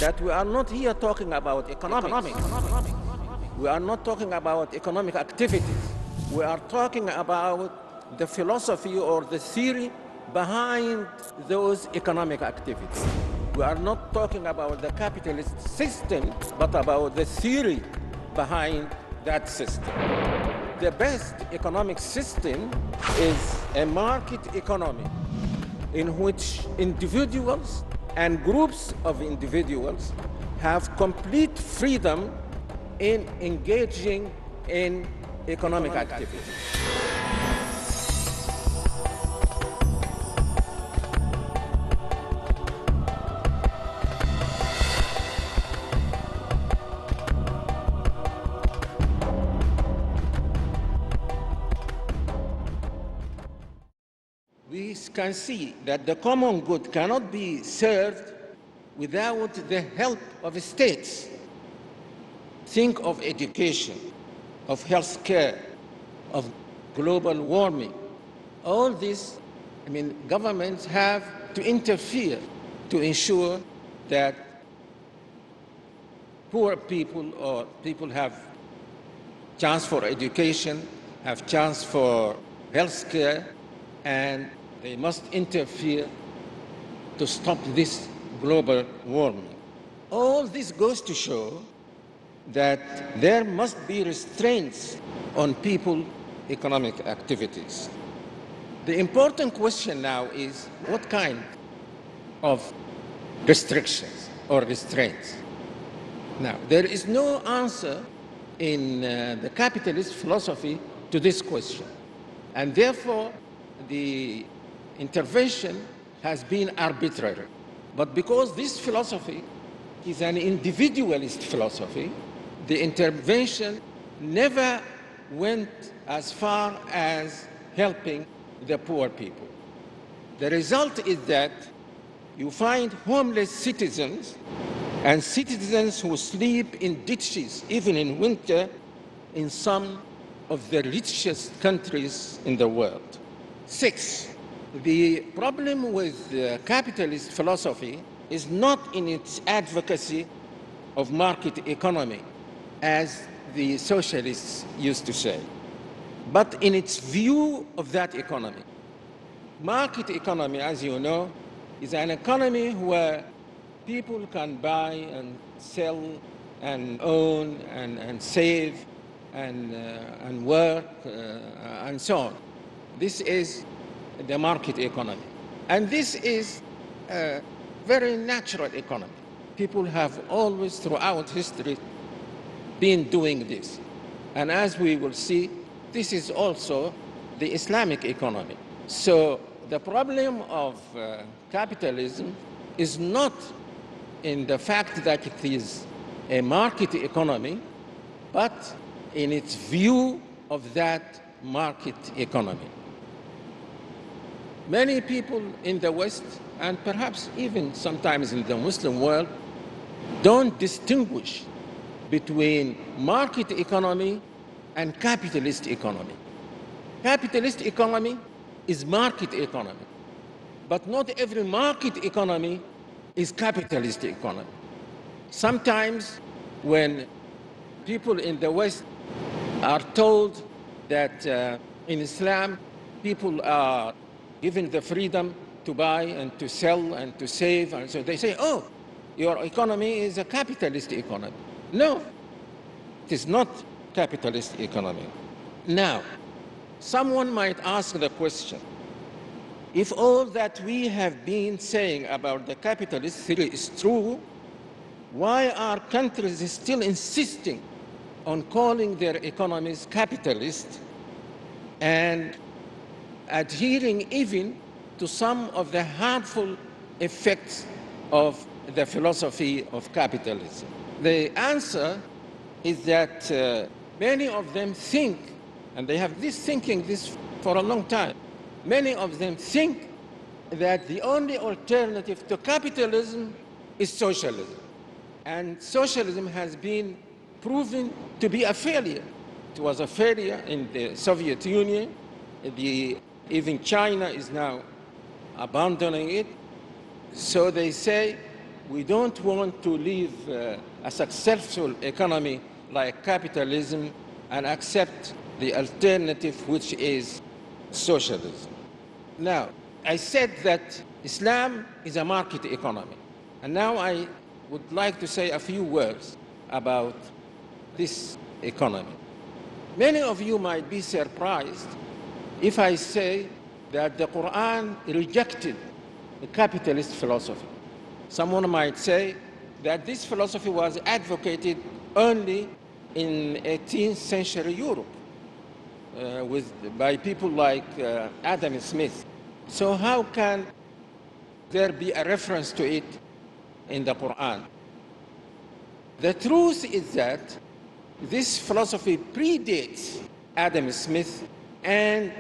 that we are not here talking about economics. We are not talking about economic activities. We are talking about the philosophy or the theory behind those economic activities. We are not talking about the capitalist system, but about the theory behind that system. The best economic system is a market economy in which individuals and groups of individuals have complete freedom in engaging in economic activity. We can see that the common good cannot be served without the help of states. Think of education, of health care, of global warming. All this, governments have to interfere to ensure that poor people or people have chance for education, have chance for health care, and they must interfere to stop this global warming. All this goes to show that there must be restraints on people's economic activities. The important question now is what kind of restrictions or restraints? Now, there is no answer in the capitalist philosophy to this question, and therefore the intervention has been arbitrary. But because this philosophy is an individualist philosophy, the intervention never went as far as helping the poor people. The result is that you find homeless citizens and citizens who sleep in ditches, even in winter, in some of the richest countries in the world. 6, the problem with the capitalist philosophy is not in its advocacy of market economy, as the socialists used to say, but in its view of that economy. Market economy, as you know, is an economy where people can buy and sell and own and save and work and so on. This is the market economy. And this is a very natural economy. People have always throughout history been doing this. And as we will see, this is also the Islamic economy. So the problem of capitalism is not in the fact that it is a market economy, but in its view of that market economy. Many people in the West, and perhaps even sometimes in the Muslim world, don't distinguish between market economy and capitalist economy. Capitalist economy is market economy, but not every market economy is capitalist economy. Sometimes when people in the West are told that in Islam people are given the freedom to buy and to sell and to save, and so they say, oh, your economy is a capitalist economy. No, it is not capitalist economy. Now, someone might ask the question, if all that we have been saying about the capitalist theory is true, why are countries still insisting on calling their economies capitalist and adhering even to some of the harmful effects of the philosophy of capitalism? The answer is that many of them think, and they have this thinking this for a long time, many of them think that the only alternative to capitalism is socialism. And socialism has been proven to be a failure. It was a failure in the Soviet Union. Even China is now abandoning it. So they say We don't want to leave a successful economy like capitalism and accept the alternative, which is socialism. Now, I said that Islam is a market economy. And now I would like to say a few words about this economy. Many of you might be surprised if I say that the Quran rejected the capitalist philosophy. Someone might say that this philosophy was advocated only in 18th century Europe by people like Adam Smith. So how can there be a reference to it in the Quran? The truth is that this philosophy predates Adam Smith and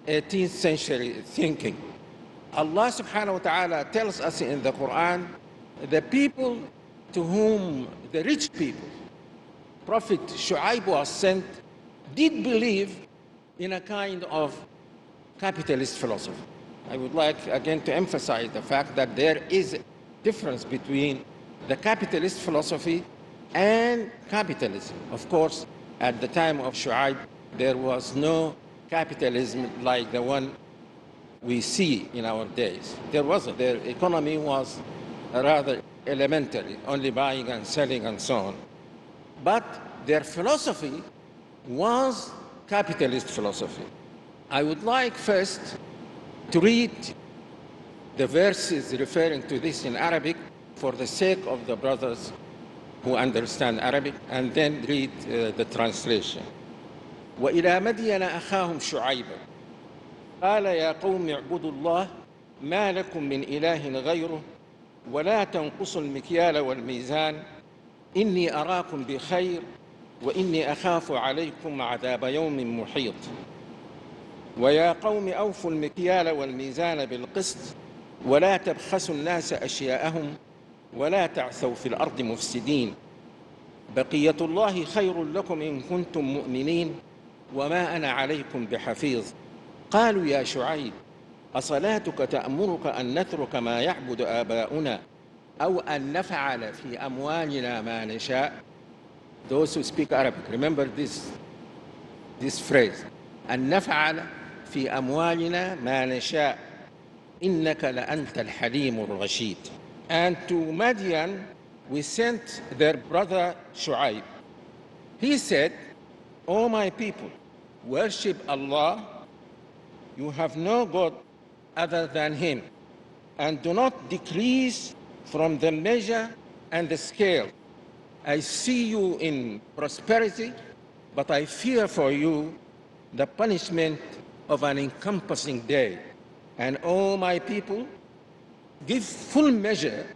18th century thinking. Allah subhanahu wa ta'ala tells us in the Quran, the people to whom the rich people, Prophet Shu'aib was sent, did believe in a kind of capitalist philosophy. I would like again to emphasize the fact that there is a difference between the capitalist philosophy and capitalism. Of course, at the time of Shu'aib, there was no capitalism like the one we see in our days. There wasn't. Their economy was rather elementary, only buying and selling and so on. But their philosophy was capitalist philosophy. I would like first to read the verses referring to this in Arabic for the sake of the brothers who understand Arabic, and then read the translation. وإلى مدين أخاهم شعيبا قال يا قوم اعبدوا الله ما لكم من إله غيره ولا تنقصوا المكيال والميزان إني أراكم بخير وإني أخاف عليكم عذاب يوم محيط ويا قوم أوفوا المكيال والميزان بالقسط ولا تبخسوا الناس أشياءهم ولا تعثوا في الأرض مفسدين بقية الله خير لكم إن كنتم مؤمنين وما أنا عليكم بحفيظ قالوا يا شعيب أصلاتك تأمرك أن نترك ما يعبد آباؤنا أو أن نفعل في أموالنا ما نشاء. Those who speak Arabic, remember this phrase. أن نفعل في أموالنا ما نشاء إنك لأنت الحليم الرشيد. And to Madian we sent their brother Shu'aib. He said, O my people, worship Allah. You have no God other than Him, and do not decrease from the measure and the scale. I see you in prosperity, but I fear for you the punishment of an encompassing day. And O my people, give full measure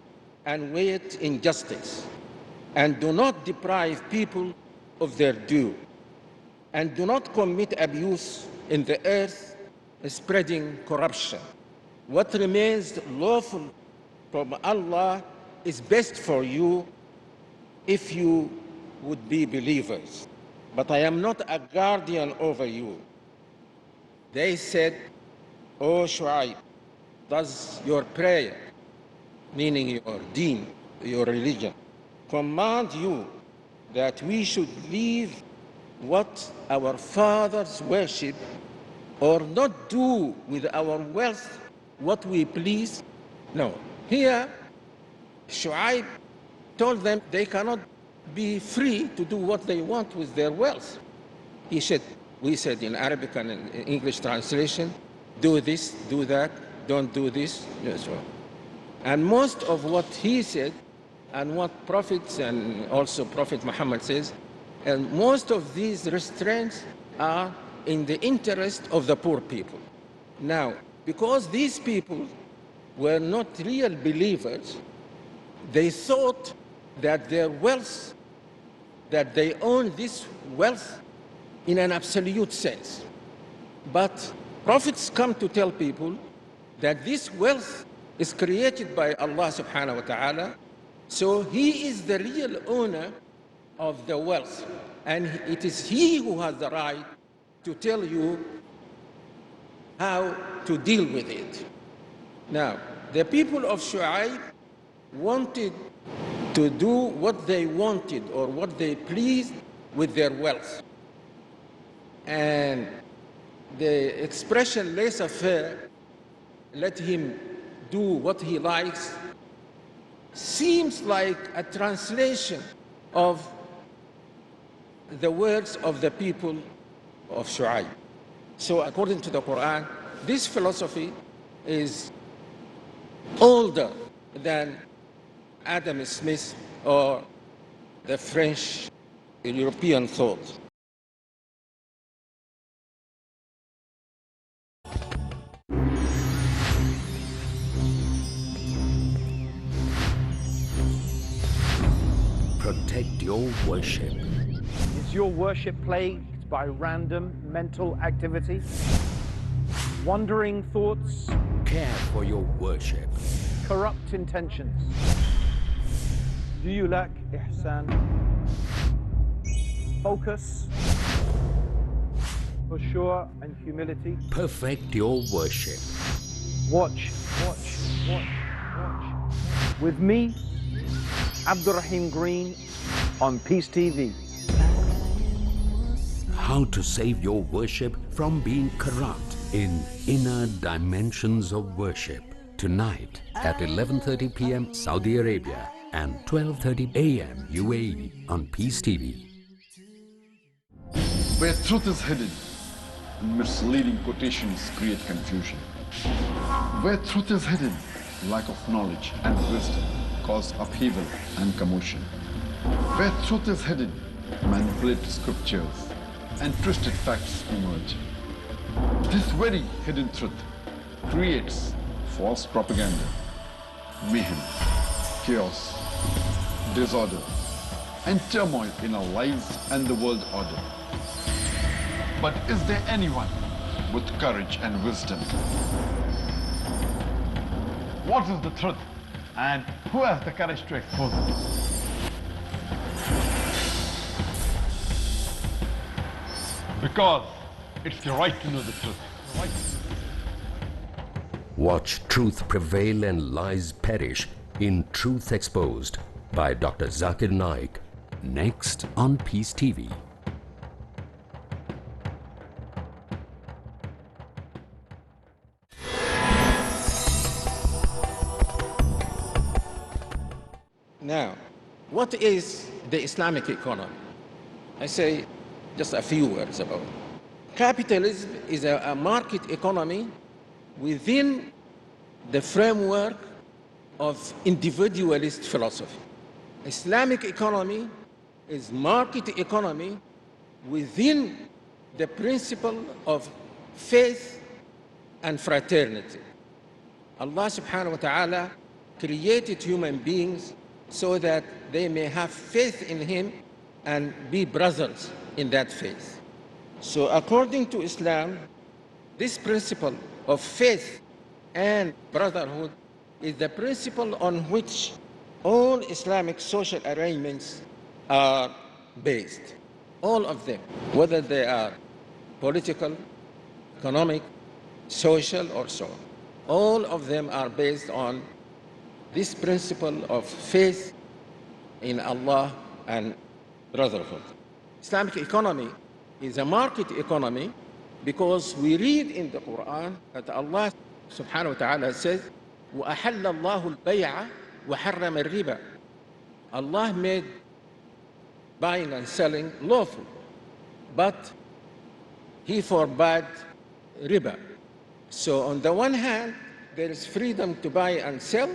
and weight in justice, and do not deprive people of their due, and do not commit abuse in the earth, spreading corruption. What remains lawful from Allah is best for you if you would be believers. But I am not a guardian over you. They said, O Shu'aib, does your prayer, meaning your deen, your religion, command you that we should leave what our fathers worship, or not do with our wealth what we please? No. Here, Shu'aib told them they cannot be free to do what they want with their wealth. He said, we said in Arabic and in English translation, do this, do that, don't do this. And most of what he said, and what prophets and also Prophet Muhammad says, and most of these restraints are in the interest of the poor people. Now, because these people were not real believers, they thought that their wealth, that they own this wealth in an absolute sense. But prophets come to tell people that this wealth is created by Allah subhanahu wa ta'ala, so He is the real owner of the wealth, and it is He who has the right to tell you how to deal with it. Now, the people of Shu'aib wanted to do what they wanted or what they pleased with their wealth. And the expression laissez-faire, let him do what he likes, seems like a translation of the words of the people of Shu'aib. So according to the Quran, this philosophy is older than Adam Smith or the French European thought. Protect your worship. Is your worship plagued by random mental activity? Wandering thoughts? Care for your worship. Corrupt intentions? Do you lack ihsan? Focus? Khushu' and humility? Perfect your worship. Watch. With me, Abdurrahim Green on Peace TV. How to save your worship from being corrupt in Inner Dimensions of Worship. Tonight at 11:30 p.m. Saudi Arabia and 12:30 a.m. UAE on Peace TV. Where truth is hidden and misleading quotations create confusion. Where truth is hidden, lack of knowledge and wisdom cause upheaval and commotion. Where truth is hidden, manipulated scriptures and twisted facts emerge. This very hidden truth creates false propaganda, mayhem, chaos, disorder, and turmoil in our lives and the world order. But is there anyone with courage and wisdom? What is the truth? And who has the courage to expose it? Because it's your right to know the truth. Watch truth prevail and lies perish in Truth Exposed by Dr. Zakir Naik. Next on Peace TV. Now, what is the Islamic economy? I say just a few words about it. Capitalism is a market economy within the framework of individualist philosophy. Islamic economy is market economy within the principle of faith and fraternity. Allah subhanahu wa ta'ala created human beings so that they may have faith in Him and be brothers in that faith. So according to Islam, this principle of faith and brotherhood is the principle on which all Islamic social arrangements are based. All of them, whether they are political, economic, social, or so on. All of them are based on this principle of faith in Allah and brotherhood. Islamic economy is a market economy because we read in the Quran that Allah subhanahu wa ta'ala says, وَأَحَلَّ اللَّهُ الْبَيْعَ وَحَرَّمَ الرِّبَى. Allah made buying and selling lawful, but He forbade riba. So on the one hand, there is freedom to buy and sell.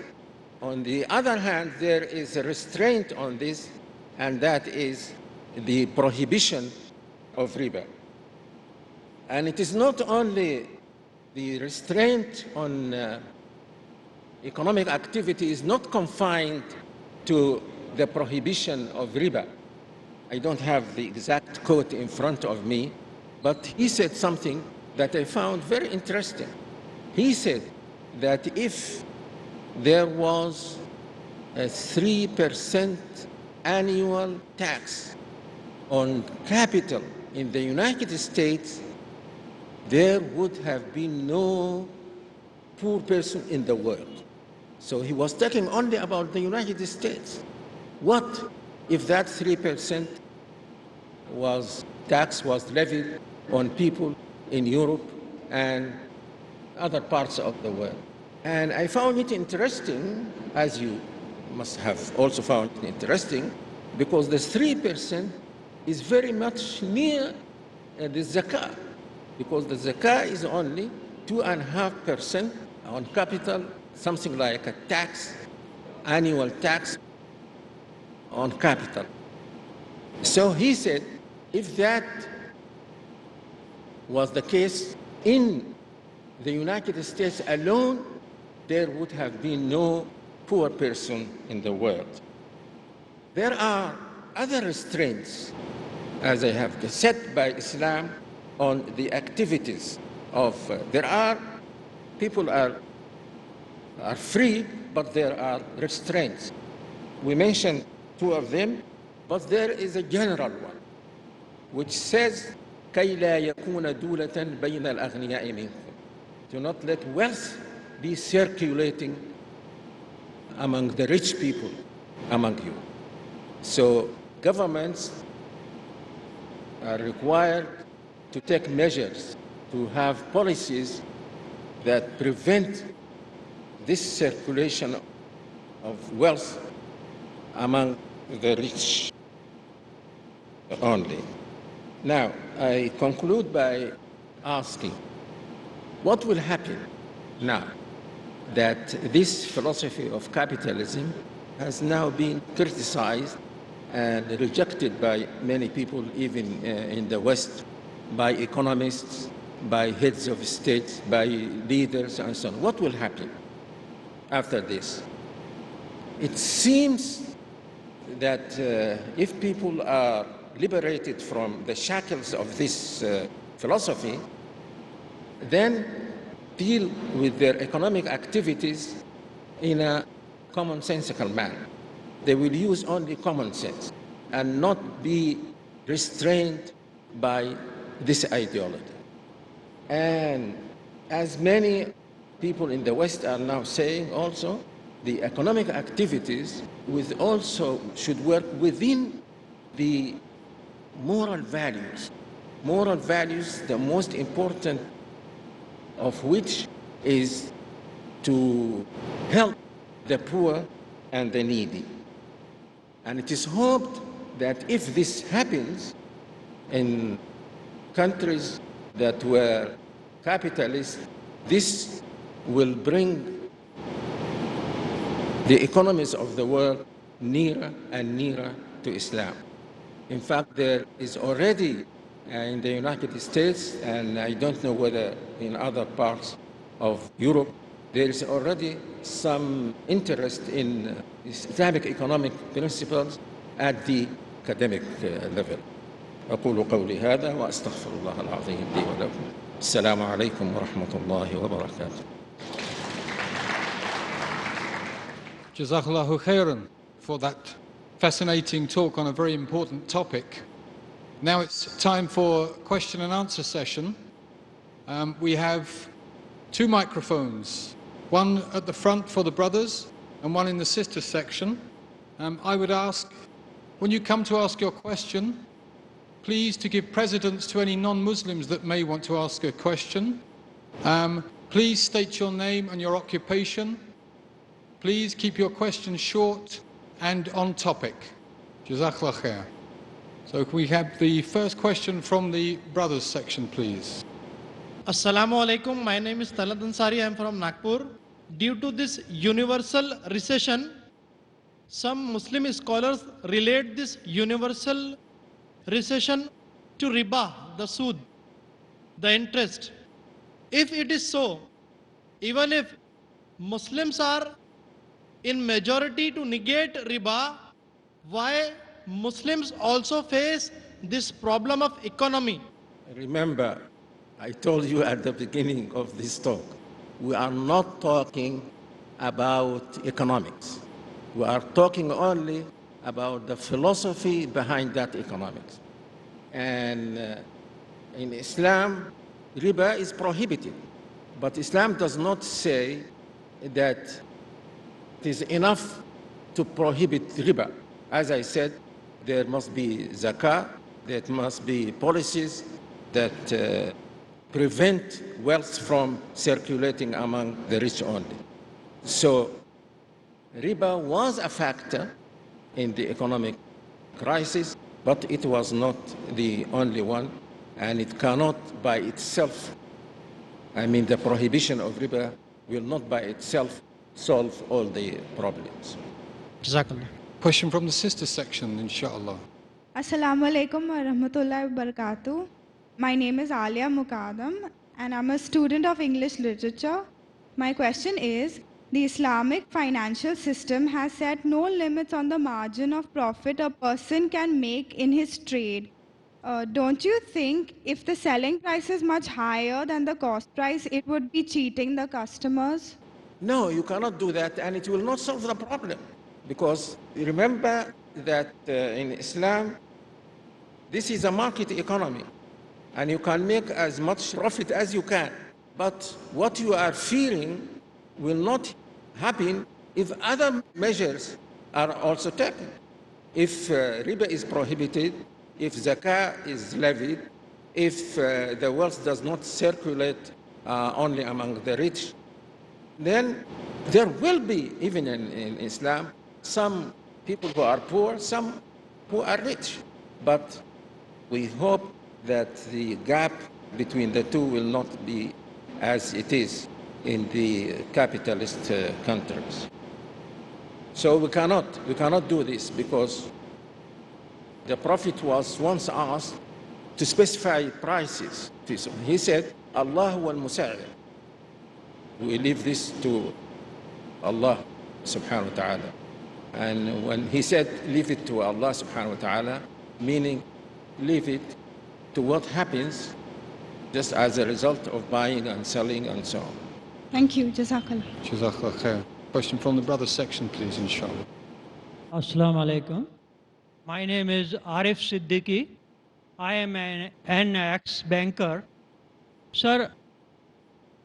On the other hand, there is a restraint on this, and that is the prohibition of riba. And it is not only the restraint on economic activity is not confined to the prohibition of riba. I don't have the exact quote in front of me, but he said something that I found very interesting. He said that if there was a 3% annual tax on capital in the United States, there would have been no poor person in the world. So he was talking only about the United States. What if that 3% tax was levied on people in Europe and other parts of the world? And I found it interesting, as you must have also found it interesting, because the 3% is very much near the zakah, because the zakah is only 2.5% on capital, something like a tax, annual tax on capital. So he said, if that was the case in the United States alone, there would have been no poor person in the world. There are other restraints, as I have set by Islam, on the activities of, people are free, but there are restraints. We mentioned two of them, but there is a general one, which says, كَيْ لَا يَكُونَ دُولَةً بَيْنَ الْأَغْنِيَاءِ مِنْكُمْ. Do not let wealth be circulating among the rich people among you. So governments are required to take measures to have policies that prevent this circulation of wealth among the rich only. Now, I conclude by asking, what will happen now that this philosophy of capitalism has now been criticized and rejected by many people, even in the West, by economists, by heads of states, by leaders, and so on? What will happen after this? It seems that if people are liberated from the shackles of this philosophy, then deal with their economic activities in a commonsensical manner. They will use only common sense and not be restrained by this ideology. And as many people in the West are now saying also, the economic activities should work within the moral values. Moral values, the most important of which is to help the poor and the needy. And it is hoped that if this happens in countries that were capitalist, this will bring the economies of the world nearer and nearer to Islam. In fact, there is already in the United States, and I don't know whether in other parts of Europe, there is already some interest in Islamic economic principles at the academic level. أقول قولي هذا وأستغفر الله العظيم لي ولكم. السلام عليكم ورحمة الله وبركاته. Jazakallahu khairan for that fascinating talk on a very important topic. Now it's time for question and answer session. We have two microphones, one at the front for the brothers and one in the sisters section. I would ask, when you come to ask your question, please to give precedence to any non-Muslims that may want to ask a question. Please state your name and your occupation. Please keep your question short and on topic. Jazakallah khair. So can we have the first question from the brothers section, please? Assalamu alaikum. My name is Talat Ansari. I am from Nagpur. Due to this universal recession, some Muslim scholars relate this universal recession to riba, the sood, the interest. If it is so, even if Muslims are in majority to negate riba, why Muslims also face this problem of economy? Remember, I told you at the beginning of this talk, we are not talking about economics. We are talking only about the philosophy behind that economics. And in Islam, riba is prohibited. But Islam does not say that it is enough to prohibit riba. As I said, there must be zakah, there must be policies that prevent wealth from circulating among the rich only. So riba was a factor in the economic crisis, but it was not the only one, and it cannot by itself, the prohibition of riba will not by itself solve all the problems. Jazakallah. Question from the sister section, inshallah. Assalamu alaikum wa rahmatullahi wa barakatuh. My name is Alia Muqaddam and I'm a student of English literature. My question is, the Islamic financial system has set no limits on the margin of profit a person can make in his trade. Don't you think if the selling price is much higher than the cost price, it would be cheating the customers? No, you cannot do that, and it will not solve the problem. Because remember that in Islam, this is a market economy, and you can make as much profit as you can. But what you are fearing will not happen if other measures are also taken. If riba is prohibited, if zakah is levied, if the wealth does not circulate only among the rich, then there will be, even in Islam, some people who are poor, some who are rich. But we hope that the gap between the two will not be as it is in the capitalist countries. So we cannot do this, because the Prophet was once asked to specify prices. He said, Allah wal musa'ir. We leave this to Allah subhanahu wa ta'ala. And when he said, leave it to Allah subhanahu wa ta'ala, meaning leave it to what happens just as a result of buying and selling and so on. Thank you. Jazakallah. Jazakallah khair. Question from the brother section, please, inshallah. Assalamu alaikum. My name is Arif Siddiqui. I am an ex-banker. Sir,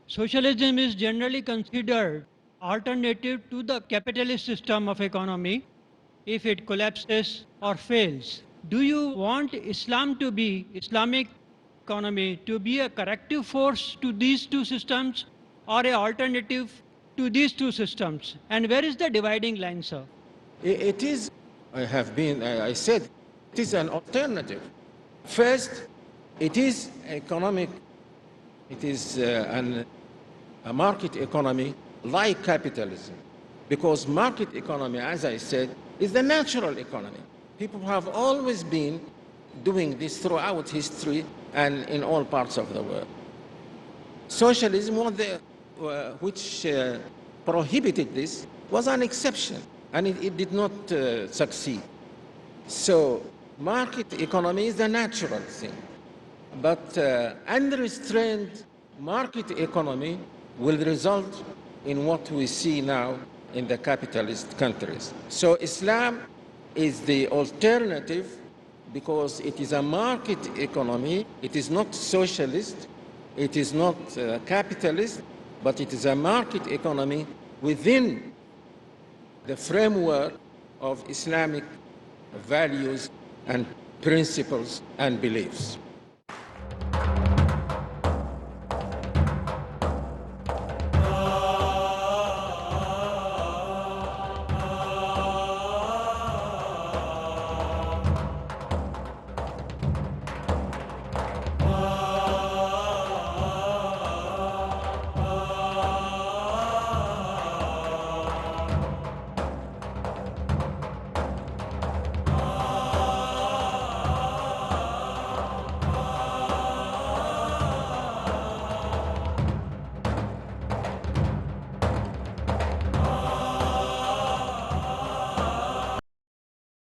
socialism is generally considered alternative to the capitalist system of economy if it collapses or fails. Do you want Islamic economy to be a corrective force to these two systems or an alternative to these two systems? And where is the dividing line, sir? It is, I said, it is an alternative. First, it is economic, it is a market economy like capitalism. Because market economy, as I said, is the natural economy. People have always been doing this throughout history and in all parts of the world. Socialism, which prohibited this, was an exception, and it did not succeed. So market economy is the natural thing. But unrestrained market economy will result in what we see now in the capitalist countries. So Islam is the alternative because it is a market economy. It is not socialist, it is not capitalist, but it is a market economy within the framework of Islamic values and principles and beliefs.